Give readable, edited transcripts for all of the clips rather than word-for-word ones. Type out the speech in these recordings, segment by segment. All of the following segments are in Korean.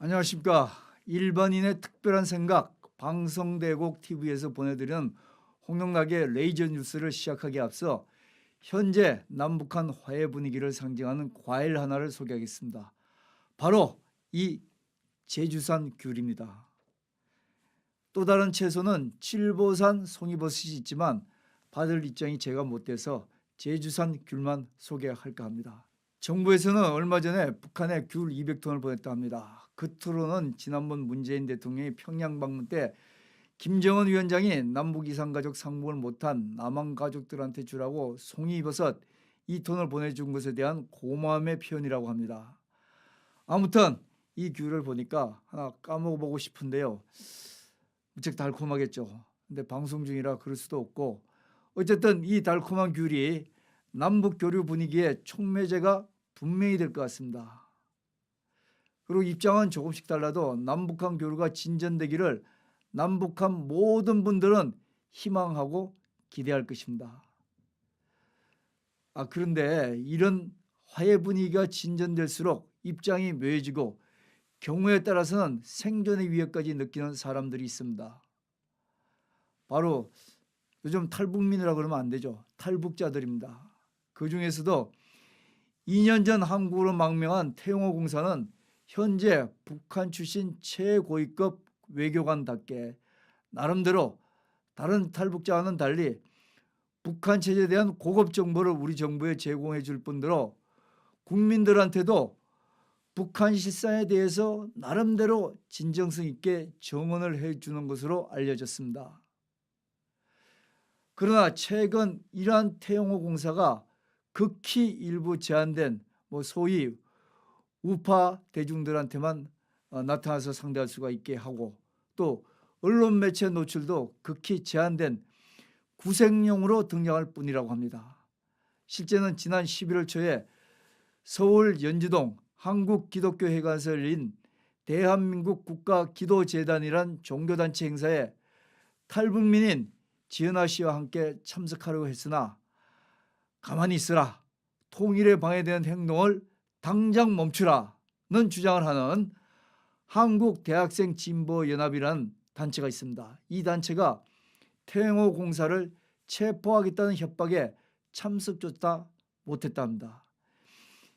안녕하십니까. 일반인의 특별한 생각 방송대국 TV에서 보내드리는 홍영락의 레이저 뉴스를 시작하기에 앞서 현재 남북한 화해 분위기를 상징하는 과일 하나를 소개하겠습니다. 바로 이 제주산 귤입니다. 또 다른 채소는 칠보산 송이버섯이 있지만 받을 입장이 제가 못 돼서 제주산 귤만 소개할까 합니다. 정부에서는 얼마 전에 북한에 귤 200톤을 보냈다 합니다. 겉으로는 지난번 문재인 대통령이 평양 방문 때 김정은 위원장이 남북 이산가족 상봉을 못한 남한 가족들한테 주라고 송이버섯 2톤을 보내준 것에 대한 고마움의 표현이라고 합니다. 아무튼 이 귤을 보니까 하나 까먹어보고 싶은데요. 무척 달콤하겠죠. 근데 방송 중이라 그럴 수도 없고 어쨌든 이 달콤한 귤이 남북 교류 분위기에 촉매제가 분명히 될 것 같습니다. 그리고 입장은 조금씩 달라도 남북한 교류가 진전되기를 남북한 모든 분들은 희망하고 기대할 것입니다. 그런데 이런 화해 분위기가 진전될수록 입장이 묘해지고 경우에 따라서는 생존의 위협까지 느끼는 사람들이 있습니다. 바로 요즘 탈북민이라고 그러면 안 되죠. 탈북자들입니다. 그중에서도 2년 전 한국으로 망명한 태영호 공사는 현재 북한 출신 최고위급 외교관답게 나름대로 다른 탈북자와는 달리 북한 체제에 대한 고급 정보를 우리 정부에 제공해 줄 뿐더러 국민들한테도 북한 실상에 대해서 나름대로 진정성 있게 정언을 해주는 것으로 알려졌습니다. 그러나 최근 이러한 태영호 공사가 극히 일부 제한된 소위 우파 대중들한테만 나타나서 상대할 수가 있게 하고 또 언론 매체 노출도 극히 제한된 구색용으로 등장할 뿐이라고 합니다. 실제는 지난 11월 초에 서울 연주동 한국기독교회관에서 열린 대한민국 국가기도재단이란 종교단체 행사에 탈북민인 지은아 씨와 함께 참석하려고 했으나 가만히 있으라, 통일에 방해되는 행동을 당장 멈추라는 주장을 하는 한국대학생진보연합이라는 단체가 있습니다. 이 단체가 태영호 공사를 체포하겠다는 협박에 참석조차 못했답니다.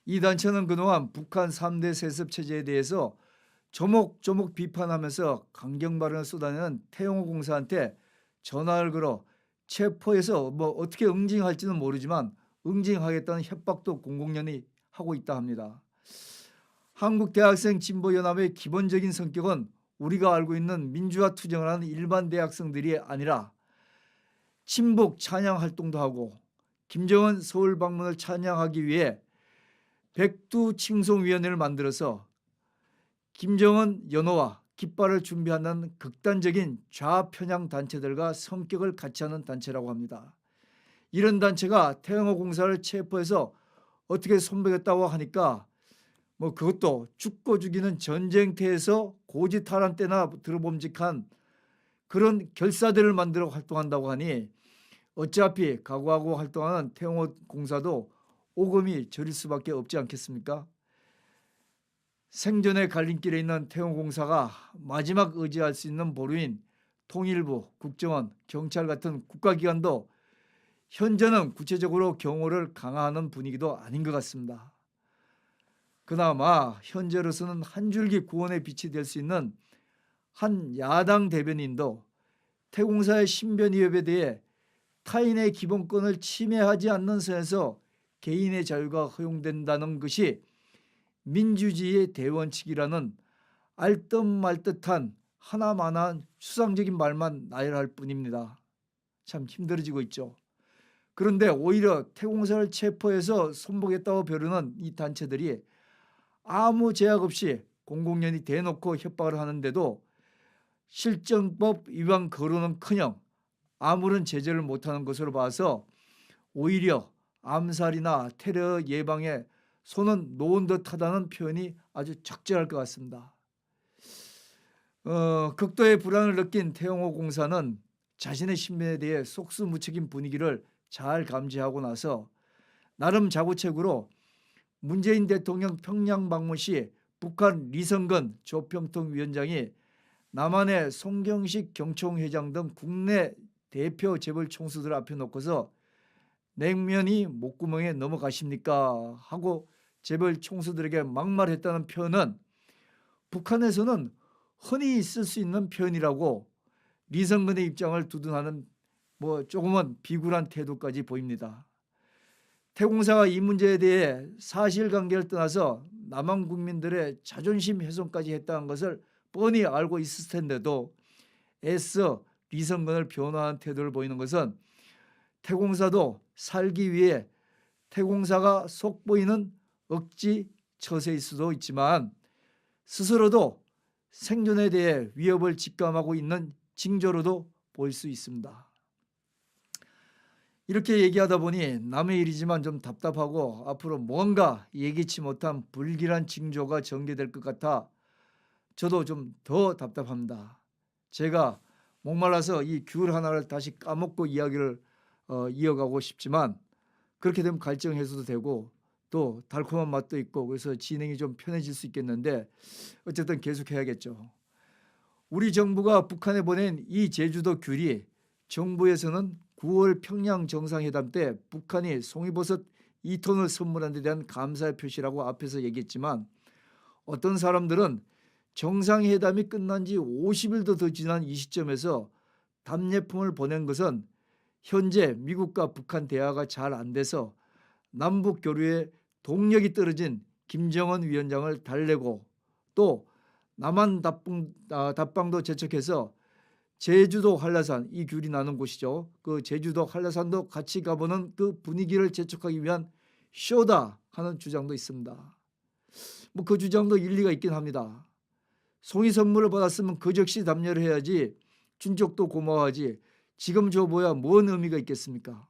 이 단체는 그동안 북한 3대 세습체제에 대해서 조목조목 비판하면서 강경 발언을 쏟아내는 태영호 공사한테 전화를 걸어 체포해서 어떻게 응징할지는 모르지만 응징하겠다는 협박도 공공연히 하고 있다 합니다. 한국대학생진보연합의 기본적인 성격은 우리가 알고 있는 민주화 투쟁을 하는 일반 대학생들이 아니라 친북 찬양 활동도 하고 김정은 서울 방문을 찬양하기 위해 백두칭송위원회를 만들어서 김정은 연호와 깃발을 준비하는 극단적인 좌편향 단체들과 성격을 같이 하는 단체라고 합니다. 이런 단체가 태영호 공사를 체포해서 어떻게 손보겠다고 하니까 그것도 죽고 죽이는 전쟁터에서 고지탈환 때나 들어봄직한 그런 결사대를 만들어 활동한다고 하니 어차피 각오하고 활동하는 태영호 공사도 오금이 저릴 수밖에 없지 않겠습니까? 생존의 갈림길에 있는 태영호 공사가 마지막 의지할 수 있는 보루인 통일부, 국정원, 경찰 같은 국가기관도 현재는 구체적으로 경호를 강화하는 분위기도 아닌 것 같습니다. 그나마 현재로서는 한 줄기 구원의 빛이 될 수 있는 한 야당 대변인도 태공사의 신변 위협에 대해 타인의 기본권을 침해하지 않는 선에서 개인의 자유가 허용된다는 것이 민주주의의 대원칙이라는 알듯말듯한 하나만한 추상적인 말만 나열할 뿐입니다. 참 힘들어지고 있죠. 그런데 오히려 태공사를 체포해서 손보겠다고 벼르는 이 단체들이 아무 제약 없이 공공연히 대놓고 협박을 하는데도 실정법 위반 거론은커녕 아무런 제재를 못하는 것으로 봐서 오히려 암살이나 테러 예방에 손은 놓은 듯하다는 표현이 아주 적절할 것 같습니다. 극도의 불안을 느낀 태영호 공사는 자신의 신변에 대해 속수무책인 분위기를 잘 감지하고 나서 나름 자구책으로 문재인 대통령 평양 방문 시 북한 리성건 조평통위원장이 남한의 송경식 경총회장 등 국내 대표 재벌 총수들 앞에 놓고서 냉면이 목구멍에 넘어가십니까 하고 재벌 총수들에게 막말했다는 표현은 북한에서는 흔히 쓸 수 있는 표현이라고 리성근의 입장을 두둔하는 조금은 비굴한 태도까지 보입니다. 태공사가 이 문제에 대해 사실관계를 떠나서 남한 국민들의 자존심 훼손까지 했다는 것을 뻔히 알고 있을 텐데도 애써 리성근을 변호하는 태도를 보이는 것은 태공사도 살기 위해 태공사가 속보이는 억지 처세일 수도 있지만 스스로도 생존에 대해 위협을 직감하고 있는 징조로도 보일 수 있습니다. 이렇게 얘기하다 보니 남의 일이지만 좀 답답하고 앞으로 뭔가 예기치 못한 불길한 징조가 전개될 것 같아 저도 좀 더 답답합니다. 제가 목말라서 이 귤 하나를 다시 까먹고 이야기를 이어가고 싶지만 그렇게 되면 갈증 해소도 되고 또 달콤한 맛도 있고 그래서 진행이 좀 편해질 수 있겠는데 어쨌든 계속해야겠죠. 우리 정부가 북한에 보낸 이 제주도 귤이 정부에서는 9월 평양 정상회담 때 북한이 송이버섯 2톤을 선물한 데 대한 감사의 표시라고 앞에서 얘기했지만 어떤 사람들은 정상회담이 끝난 지 50일도 더 지난 이 시점에서 답례품을 보낸 것은 현재 미국과 북한 대화가 잘 안 돼서 남북 교류에 동력이 떨어진 김정은 위원장을 달래고 또 남한 답방도 재촉해서 제주도 한라산, 이 귤이 나는 곳이죠. 그 제주도 한라산도 같이 가보는 그 분위기를 재촉하기 위한 쇼다 하는 주장도 있습니다. 그 주장도 일리가 있긴 합니다. 송이 선물을 받았으면 그 즉시 답례를 해야지 준 쪽도 고마워하지 지금 줘봐야 뭔 의미가 있겠습니까?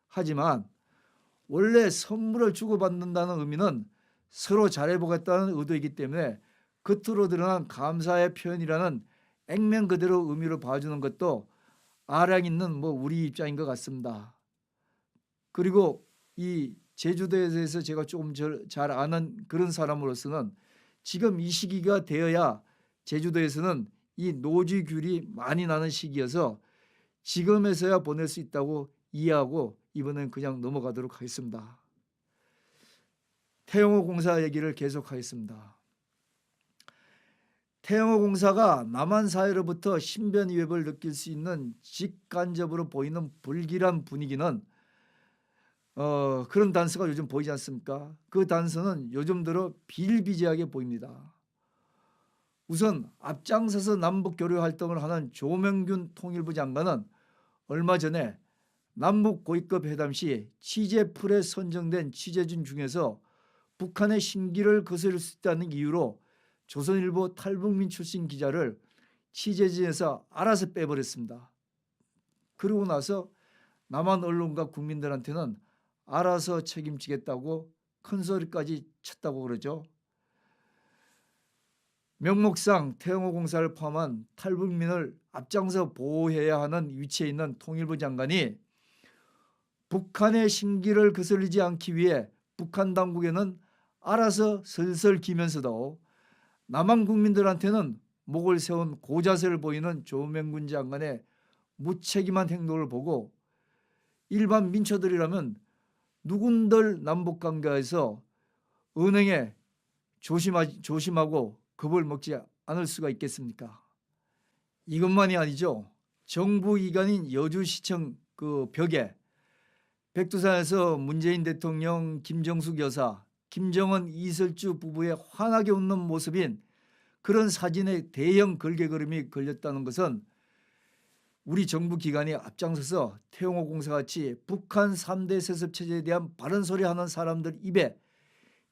하지만 원래 선물을 주고받는다는 의미는 서로 잘해보겠다는 의도이기 때문에 겉으로 드러난 감사의 표현이라는 액면 그대로 의미로 봐주는 것도 아량 있는 우리 입장인 것 같습니다. 그리고 이 제주도에 대해서 제가 조금 잘 아는 그런 사람으로서는 지금 이 시기가 되어야 제주도에서는 이 노지 귤이 많이 나는 시기여서 지금에서야 보낼 수 있다고 이해하고 이번엔 그냥 넘어가도록 하겠습니다. 태영호 공사 얘기를 계속하겠습니다. 태영호 공사가 남한 사회로부터 신변 위협을 느낄 수 있는 직간접으로 보이는 불길한 분위기는 그런 단서가 요즘 보이지 않습니까? 그 단서는 요즘 들어 비일비재하게 보입니다. 우선 앞장서서 남북 교류 활동을 하는 조명균 통일부 장관은 얼마 전에 남북 고위급 회담 시 취재풀에 선정된 취재진 중에서 북한의 신기를 거스를 수 있다는 이유로 조선일보 탈북민 출신 기자를 취재진에서 알아서 빼버렸습니다. 그러고 나서 남한 언론과 국민들한테는 알아서 책임지겠다고 큰 소리까지 쳤다고 그러죠. 명목상 태영호 공사를 포함한 탈북민을 앞장서 보호해야 하는 위치에 있는 통일부 장관이 북한의 신기를 거슬리지 않기 위해 북한 당국에는 알아서 슬슬 기면서도 남한 국민들한테는 목을 세운 고자세를 보이는 조명균 장관의 무책임한 행동을 보고 일반 민초들이라면 누군들 남북관계에서 은행에 조심하고 겁을 먹지 않을 수가 있겠습니까? 이것만이 아니죠. 정부기관인 여주시청 그 벽에 백두산에서 문재인 대통령, 김정숙 여사, 김정은, 이설주 부부의 환하게 웃는 모습인 그런 사진의 대형 걸개걸음이 걸렸다는 것은 우리 정부 기관이 앞장서서 태영호 공사같이 북한 3대 세습체제에 대한 바른 소리 하는 사람들 입에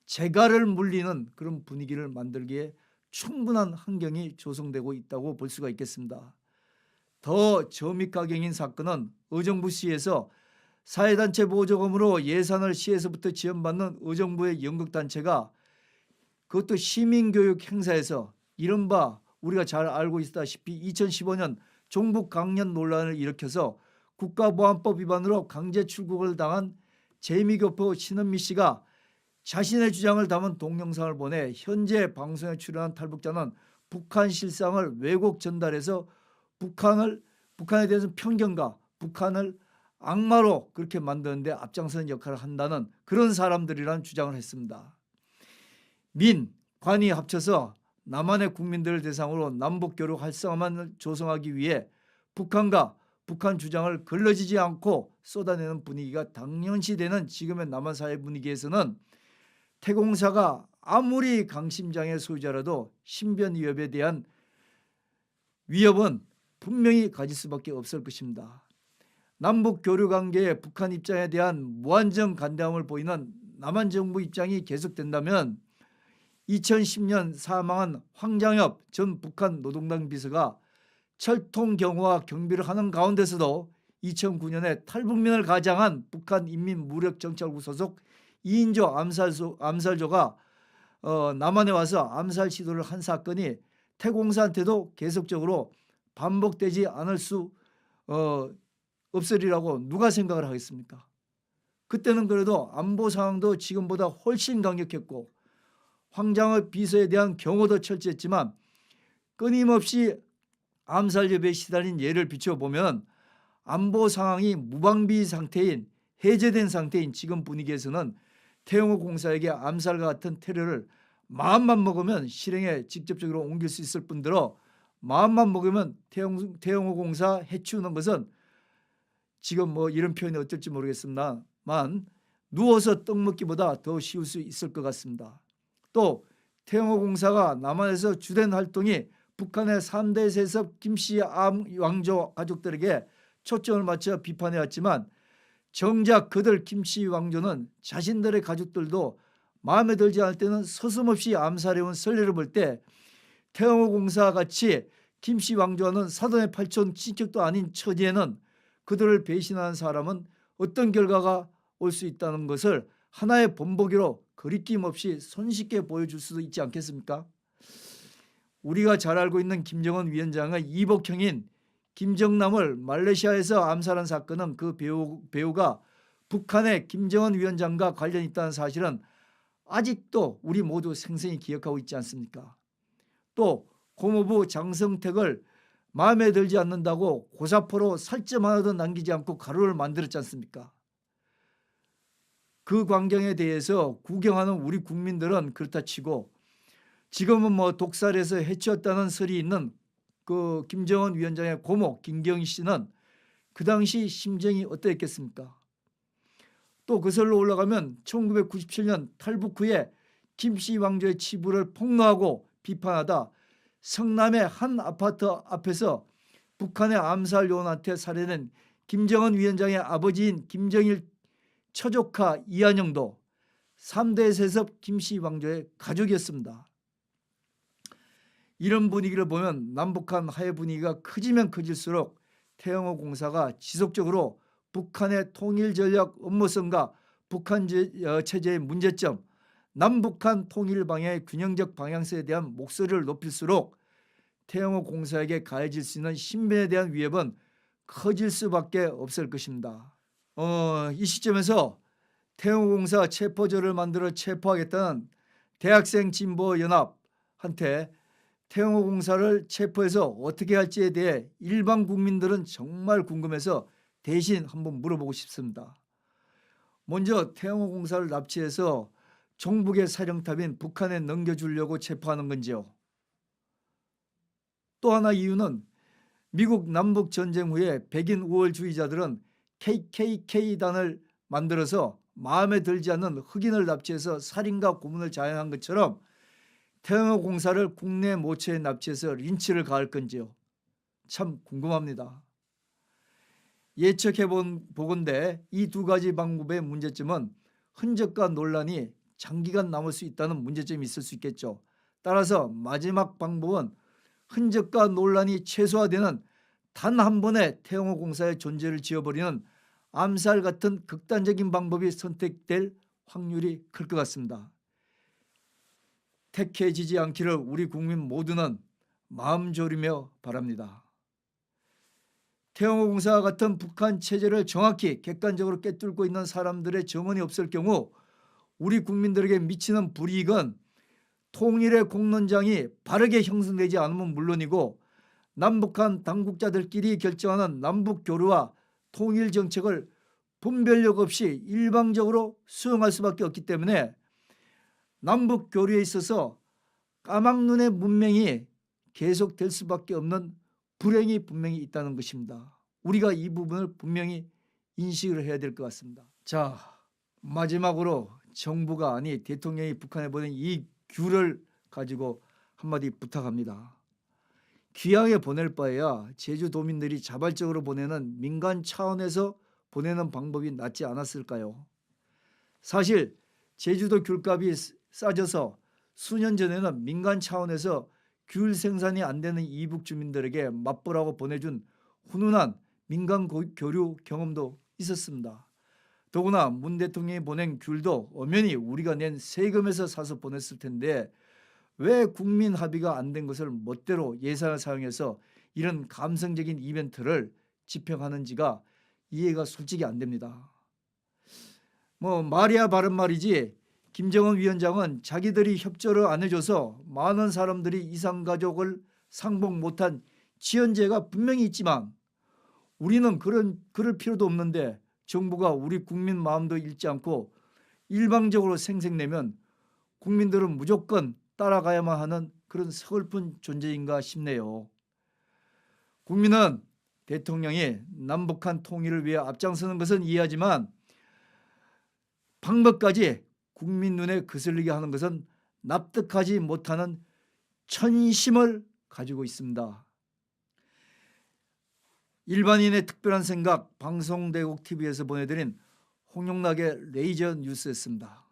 재갈을 물리는 그런 분위기를 만들기에 충분한 환경이 조성되고 있다고 볼 수가 있겠습니다. 더 저미가경인 사건은 의정부 시에서 사회단체 보조금으로 예산을 시에서부터 지원받는 의정부의 연극단체가 그것도 시민교육 행사에서 이른바 우리가 잘 알고 있다시피 2015년 종북 강연 논란을 일으켜서 국가보안법 위반으로 강제 출국을 당한 재미교포 신은미 씨가 자신의 주장을 담은 동영상을 보내 현재 방송에 출연한 탈북자는 북한 실상을 왜곡 전달해서 북한에 대해서 편견과 북한을 악마로 그렇게 만드는데 앞장서는 역할을 한다는 그런 사람들이라는 주장을 했습니다. 민, 관이 합쳐서 남한의 국민들을 대상으로 남북교류 활성화만 조성하기 위해 북한과 북한 주장을 걸러지지 않고 쏟아내는 분위기가 당연시되는 지금의 남한 사회 분위기에서는 태공사가 아무리 강심장의 소유자라도 신변 위협에 대한 위협은 분명히 가질 수밖에 없을 것입니다. 남북 교류 관계의 북한 입장에 대한 무한정 간대함을 보이는 남한 정부 입장이 계속된다면 2010년 사망한 황장엽 전 북한 노동당 비서가 철통 경호와 경비를 하는 가운데서도 2009년에 탈북민을 가장한 북한 인민무력정찰국 소속 2인조 암살조가 남한에 와서 암살 시도를 한 사건이 태공사한테도 계속적으로 반복되지 않을 수 없으리라고 누가 생각을 하겠습니까? 그때는 그래도 안보 상황도 지금보다 훨씬 강력했고 황장엽 비서에 대한 경호도 철저했지만 끊임없이 암살 위협에 시달린 예를 비춰보면 안보 상황이 무방비 상태인 해제된 상태인 지금 분위기에서는 태영호 공사에게 암살과 같은 테러를 마음만 먹으면 실행에 직접적으로 옮길 수 있을 뿐더러 마음만 먹으면 태영호 공사 해치우는 것은 지금 뭐 이런 표현이 어떨지 모르겠습니다만 누워서 떡 먹기보다 더 쉬울 수 있을 것 같습니다. 또 태영호 공사가 남한에서 주된 활동이 북한의 3대 세습 김씨 왕조 가족들에게 초점을 맞춰 비판해왔지만 정작 그들 김씨 왕조는 자신들의 가족들도 마음에 들지 않을 때는 서슴없이 암살해온 선례를 볼 때 태영호 공사 같이 김씨 왕조와는 사돈의 팔촌 친척도 아닌 처지에는 그들을 배신하는 사람은 어떤 결과가 올 수 있다는 것을 하나의 본보기로 거리낌 없이 손쉽게 보여줄 수도 있지 않겠습니까? 우리가 잘 알고 있는 김정은 위원장의 이복형인 김정남을 말레이시아에서 암살한 사건은 그 배우가 북한의 김정은 위원장과 관련이 있다는 사실은 아직도 우리 모두 생생히 기억하고 있지 않습니까? 또 고모부 장성택을 마음에 들지 않는다고 고사포로 살점 하나도 남기지 않고 가루를 만들었지 않습니까? 그 광경에 대해서 구경하는 우리 국민들은 그렇다 치고 지금은 뭐 독살해서 해치웠다는 설이 있는 그 김정은 위원장의 고모 김경희 씨는 그 당시 심정이 어떠했겠습니까? 또 그 설로 올라가면 1997년 탈북 후에 김씨 왕조의 치부를 폭로하고 비판하다 성남의 한 아파트 앞에서 북한의 암살 요원한테 살해된 김정은 위원장의 아버지인 김정일 처조카 이한영도 3대 세습 김씨 왕조의 가족이었습니다. 이런 분위기를 보면 남북한 화해 분위기가 커지면 커질수록 태영호 공사가 지속적으로 북한의 통일 전략 업무성과 북한 체제의 문제점, 남북한 통일 방향의 균형적 방향성에 대한 목소리를 높일수록 태영호 공사에게 가해질 수 있는 신변에 대한 위협은 커질 수밖에 없을 것입니다. 이 시점에서 태영호 공사 체포조를 만들어 체포하겠다는 대학생 진보 연합한테 태영호 공사를 체포해서 어떻게 할지에 대해 일반 국민들은 정말 궁금해서 대신 한번 물어보고 싶습니다. 먼저 태영호 공사를 납치해서 종북의 사령탑인 북한에 넘겨주려고 체포하는 건지요. 또 하나 이유는 미국 남북전쟁 후에 백인 우월주의자들은 KKK단을 만들어서 마음에 들지 않는 흑인을 납치해서 살인과 고문을 자행한 것처럼 태영호 공사를 국내 모처에 납치해서 린치를 가할 건지요. 참 궁금합니다. 예측해보건대 이 두 가지 방법의 문제점은 흔적과 논란이 장기간 남을 수 있다는 문제점이 있을 수 있겠죠. 따라서 마지막 방법은 흔적과 논란이 최소화되는 단 한 번의 태영호 공사의 존재를 지워버리는 암살 같은 극단적인 방법이 선택될 확률이 클 것 같습니다. 택해지지 않기를 우리 국민 모두는 마음 졸이며 바랍니다. 태영호 공사와 같은 북한 체제를 정확히 객관적으로 꿰뚫고 있는 사람들의 정언이 없을 경우 우리 국민들에게 미치는 불이익은 통일의 공론장이 바르게 형성되지 않으면 물론이고 남북한 당국자들끼리 결정하는 남북 교류와 통일 정책을 분별력 없이 일방적으로 수용할 수밖에 없기 때문에 남북 교류에 있어서 까막눈의 문명이 계속될 수밖에 없는 불행이 분명히 있다는 것입니다. 우리가 이 부분을 분명히 인식을 해야 될 것 같습니다. 자, 마지막으로 정부가 아니 대통령이 북한에 보낸 이 귤을 가지고 한마디 부탁합니다. 귀하게 보낼 바에야 제주도민들이 자발적으로 보내는 민간 차원에서 보내는 방법이 낫지 않았을까요? 사실 제주도 귤값이 싸져서 수년 전에는 민간 차원에서 귤 생산이 안 되는 이북 주민들에게 맛보라고 보내준 훈훈한 민간 교류 경험도 있었습니다. 더구나 문 대통령이 보낸 귤도 엄연히 우리가 낸 세금에서 사서 보냈을 텐데 왜 국민 합의가 안 된 것을 멋대로 예산을 사용해서 이런 감성적인 이벤트를 집행하는지가 이해가 솔직히 안 됩니다. 말이야 바른 말이지 김정은 위원장은 자기들이 협조를 안 해줘서 많은 사람들이 이산가족을 상봉 못한 지연제가 분명히 있지만 우리는 그럴 필요도 없는데 정부가 우리 국민 마음도 읽지 않고 일방적으로 생색내면 국민들은 무조건 따라가야만 하는 그런 서글픈 존재인가 싶네요. 국민은 대통령이 남북한 통일을 위해 앞장서는 것은 이해하지만 방법까지 국민 눈에 거슬리게 하는 것은 납득하지 못하는 천심을 가지고 있습니다. 일반인의 특별한 생각 방송대국 TV에서 보내드린 홍용락의 레이저 뉴스였습니다.